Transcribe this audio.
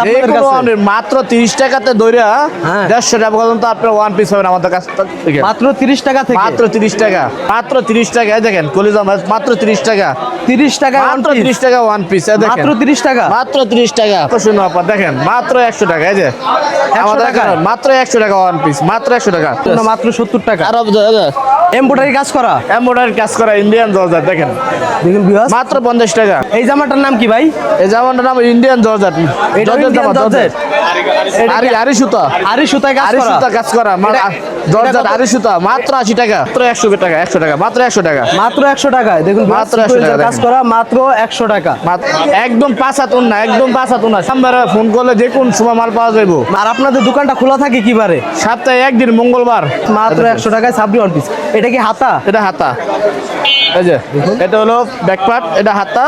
আপনাদের কাছে মাত্র 30 টাকাতে দইরা 150 টাকা পর্যন্ত আপনার ওয়ান পিস পাবেন আমাদের কাছ থেকে। মাত্র 30 টাকা থেকে মাত্র 30 টাকা, মাত্র 30 টাকা। এই দেখেন কলিজা মাছ মাত্র 30 টাকা, 30 টাকা মাত্র 30 টাকা ওয়ান পিস। মাত্র 30 টাকা মাত্র 30 টাকা। তো শুনুন আপা দেখেন মাত্র 100 টাকা। এই যে 100 আমাদের টাকা? এখানে মাত্র 100 টাকা ওয়ান পিস, মাত্র 100 টাকা। না, মাত্র 70 টাকা আর এমব্রয়ডারি কাজ করা এমব্রয়ডারি কাজ করা ইন্ডিয়ান জর্জেট দেখেন দেখুন ভিউয়ার্স মাত্র 50 টাকা। এই জামাটার নাম কি ভাই এই জামাটার নাম ইন্ডিয়ান জর্জেট। এটা ইন্ডিয়ান জর্জেট আরি সুতা, আরি সুতায় কাজ আরি করা সুতা কাজ করা জর্জেট আরি সুতা মাত্র 80 টাকা, মাত্র 100 টাকা, 100 টাকা, মাত্র 100 টাকা, মাত্র 100 টাকায় দেখুন মাত্র মাত্র 100 টাকা কাজ করা মাত্র 100 টাকা একদম 5 হাতুন না, একদম 5 হাতুন না। সামবারে ফোন করলে যে কোন সময় মাল পাওয়া যাবে। আর আপনাদের দোকানটা খোলা থাকে কি বারে সপ্তাহে একদিন মঙ্গলবার। মাত্র 100 টাকায় সাবরি ওয়ান পিস এটা কি হাতা এটা হাতা, এই যে এটা হলো ব্যাকপার্ট, এটা হাতা।